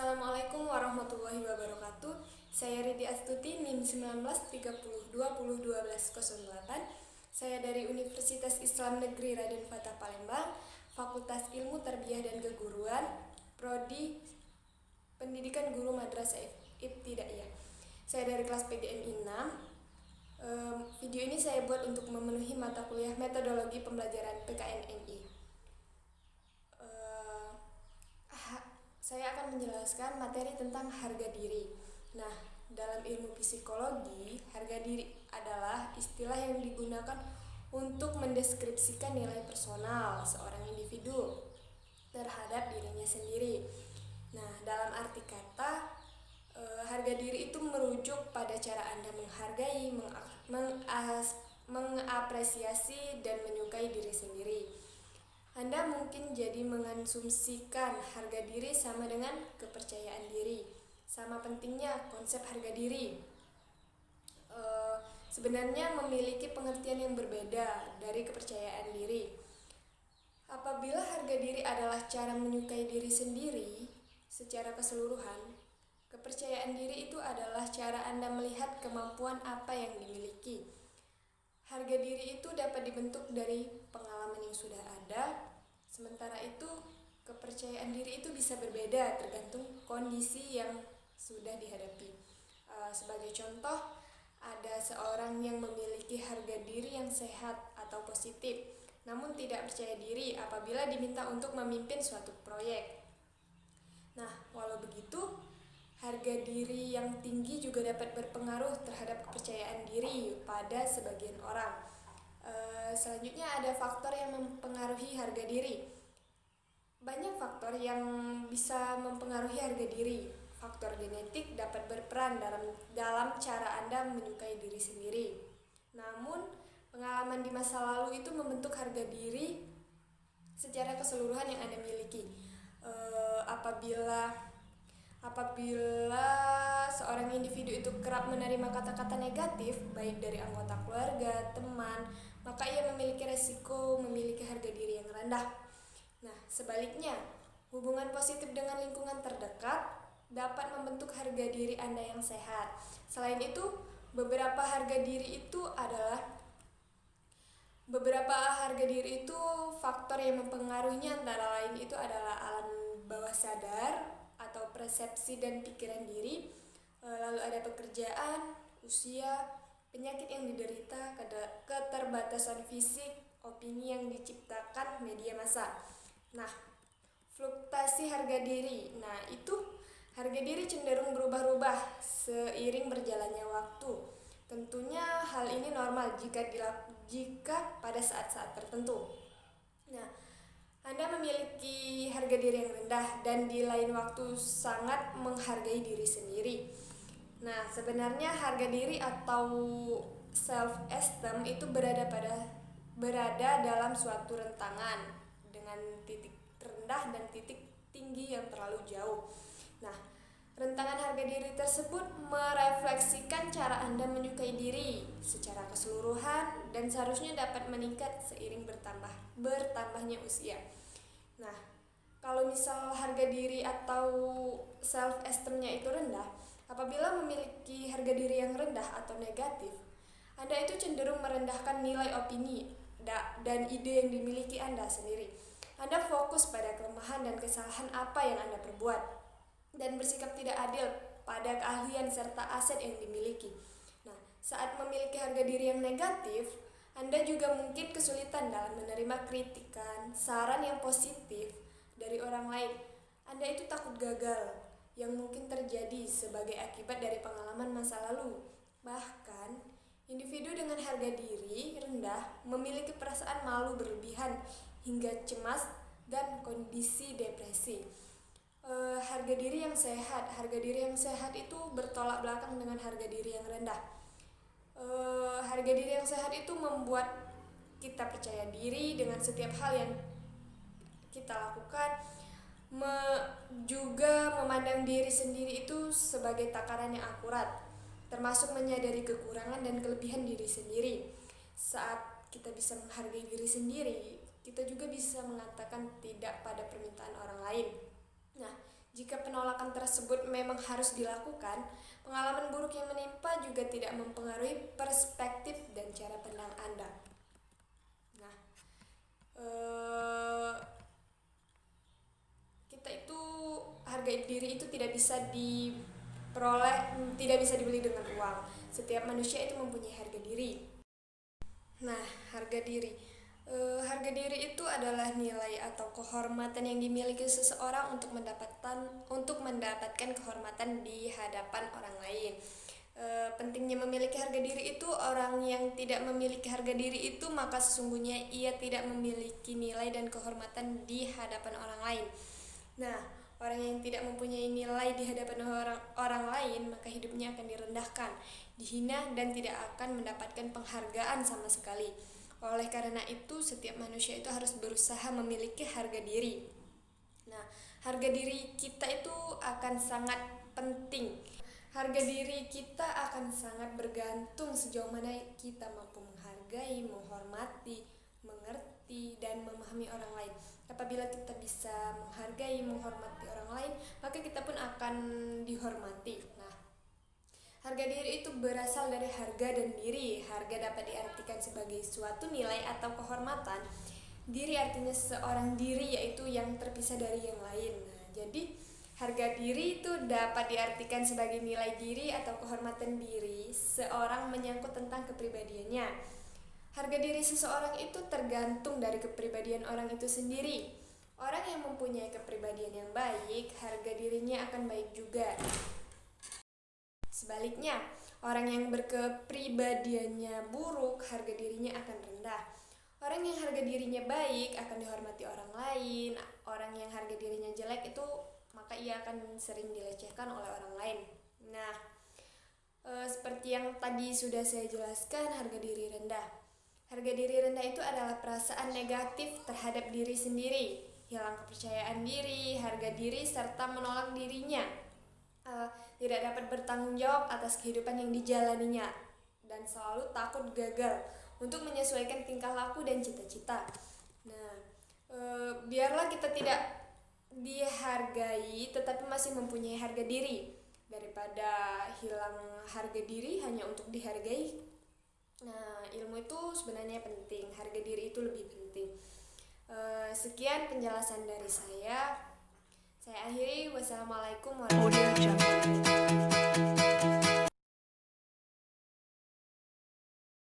Assalamualaikum warahmatullahi wabarakatuh. Saya Ridi Astuti, NIM 1930201208. Saya dari Universitas Islam Negeri Raden Fatah Palembang, Fakultas Ilmu Tarbiyah dan Keguruan, Prodi Pendidikan Guru Madrasah Ibtidaiyah. Saya dari kelas PGMI 6. Video ini saya buat untuk memenuhi mata kuliah Metodologi Pembelajaran PKNMI. Saya akan menjelaskan materi tentang harga diri. Nah, dalam ilmu psikologi, harga diri adalah istilah yang digunakan untuk mendeskripsikan nilai personal seorang individu terhadap dirinya sendiri. Nah, dalam arti kata, harga diri itu merujuk pada cara Anda menghargai, mengapresiasi, dan menyukai diri sendiri. Anda mungkin jadi mengonsumsikan harga diri sama dengan kepercayaan diri. Sama pentingnya konsep harga diri. Sebenarnya memiliki pengertian yang berbeda dari kepercayaan diri. Apabila harga diri adalah cara menyukai diri sendiri secara keseluruhan, kepercayaan diri itu adalah cara Anda melihat kemampuan apa yang dimiliki. Harga diri itu dapat dibentuk dari pengalaman yang sudah ada, sementara itu kepercayaan diri itu bisa berbeda tergantung kondisi yang sudah dihadapi. Sebagai contoh, ada seorang yang memiliki harga diri yang sehat atau positif, namun tidak percaya diri apabila diminta untuk memimpin suatu proyek. Nah, walau begitu, harga diri yang tinggi juga dapat berpengaruh terhadap kepercayaan diri pada sebagian orang. Selanjutnya ada faktor yang mempengaruhi harga diri. Banyak faktor yang bisa mempengaruhi harga diri. Faktor genetik dapat berperan dalam cara Anda menyukai diri sendiri. Namun, pengalaman di masa lalu itu membentuk harga diri secara keseluruhan yang Anda miliki. Apabila seorang individu itu kerap menerima kata-kata negatif, baik dari anggota keluarga, teman, maka ia memiliki resiko memiliki harga diri yang rendah. Nah, sebaliknya, hubungan positif dengan lingkungan terdekat dapat membentuk harga diri Anda yang sehat. Selain itu, beberapa harga diri itu faktor yang mempengaruhinya, antara lain itu adalah alam bawah sadar atau persepsi dan pikiran diri, lalu ada pekerjaan, usia, penyakit yang diderita, keterbatasan fisik, opini yang diciptakan media massa. Nah, fluktuasi harga diri. Nah, itu harga diri cenderung berubah-ubah seiring berjalannya waktu. Tentunya hal ini normal jika pada saat-saat tertentu. Nah, Anda memiliki harga diri yang rendah dan di lain waktu sangat menghargai diri sendiri. Nah, sebenarnya harga diri atau self-esteem itu berada dalam suatu rentangan dengan titik rendah dan titik tinggi yang terlalu jauh. Nah, rentangan harga diri tersebut merefleksikan cara Anda menyukai diri secara keseluruhan dan seharusnya dapat meningkat seiring bertambahnya usia. Nah, kalau misal harga diri atau self-esteem-nya itu rendah, apabila memiliki harga diri yang rendah atau negatif, Anda itu cenderung merendahkan nilai opini dan ide yang dimiliki Anda sendiri. Anda fokus pada kelemahan dan kesalahan apa yang Anda perbuat dan bersikap tidak adil pada keahlian serta aset yang dimiliki. Nah, saat memiliki harga diri yang negatif, Anda juga mungkin kesulitan dalam menerima kritikan, saran yang positif dari orang lain. Anda itu takut gagal yang mungkin terjadi sebagai akibat dari pengalaman masa lalu. Bahkan, individu dengan harga diri rendah memiliki perasaan malu berlebihan hingga cemas dan kondisi depresi. Harga diri yang sehat itu bertolak belakang dengan harga diri yang rendah. Harga diri yang sehat itu membuat kita percaya diri dengan setiap hal yang kita lakukan, juga memandang diri sendiri itu sebagai takaran yang akurat, termasuk menyadari kekurangan dan kelebihan diri sendiri. Saat kita bisa menghargai diri sendiri, kita juga bisa mengatakan tidak pada permintaan orang lain. Nah, Jika penolakan tersebut memang harus dilakukan, pengalaman buruk yang menimpa juga tidak mempengaruhi perspektif dan cara pandang Anda. Nah, kita itu harga diri itu tidak bisa diperoleh, tidak bisa dibeli dengan uang. Setiap manusia itu mempunyai harga diri. Nah, harga diri. Harga diri itu adalah nilai atau kehormatan yang dimiliki seseorang untuk mendapatkan kehormatan di hadapan orang lain. Pentingnya memiliki harga diri itu, orang yang tidak memiliki harga diri itu maka sesungguhnya ia tidak memiliki nilai dan kehormatan di hadapan orang lain. Nah, orang yang tidak mempunyai nilai di hadapan orang lain maka hidupnya akan direndahkan, dihina, dan tidak akan mendapatkan penghargaan sama sekali. Oleh karena itu, setiap manusia itu harus berusaha memiliki harga diri. Nah, harga diri kita itu akan sangat penting. Harga diri kita akan sangat bergantung sejauh mana kita mampu menghargai, menghormati, mengerti, dan memahami orang lain. Apabila kita bisa menghargai, menghormati orang lain, maka kita pun akan dihormati. Nah, harga diri itu berasal dari harga dan diri. Harga dapat diartikan sebagai suatu nilai atau kehormatan. Diri artinya seorang diri, yaitu yang terpisah dari yang lain. Nah, jadi harga diri itu dapat diartikan sebagai nilai diri atau kehormatan diri seorang menyangkut tentang kepribadiannya. Harga diri seseorang itu tergantung dari kepribadian orang itu sendiri. Orang yang mempunyai kepribadian yang baik, harga dirinya akan baik juga. Sebaliknya, orang yang berkepribadiannya buruk, harga dirinya akan rendah. Orang yang harga dirinya baik akan dihormati orang lain. Orang yang harga dirinya jelek itu maka ia akan sering dilecehkan oleh orang lain. Nah, seperti yang tadi sudah saya jelaskan, harga diri rendah. Harga diri rendah itu adalah perasaan negatif terhadap diri sendiri, hilang kepercayaan diri, harga diri, serta menolak dirinya. Tidak dapat bertanggung jawab atas kehidupan yang dijalaninya, dan selalu takut gagal untuk menyesuaikan tingkah laku dan cita-cita. Nah, biarlah kita tidak dihargai tetapi masih mempunyai harga diri, daripada hilang harga diri hanya untuk dihargai. Nah, ilmu itu sebenarnya penting, harga diri itu lebih penting. Sekian penjelasan dari saya akhiri. Wassalamualaikum warahmatullahi wabarakatuh.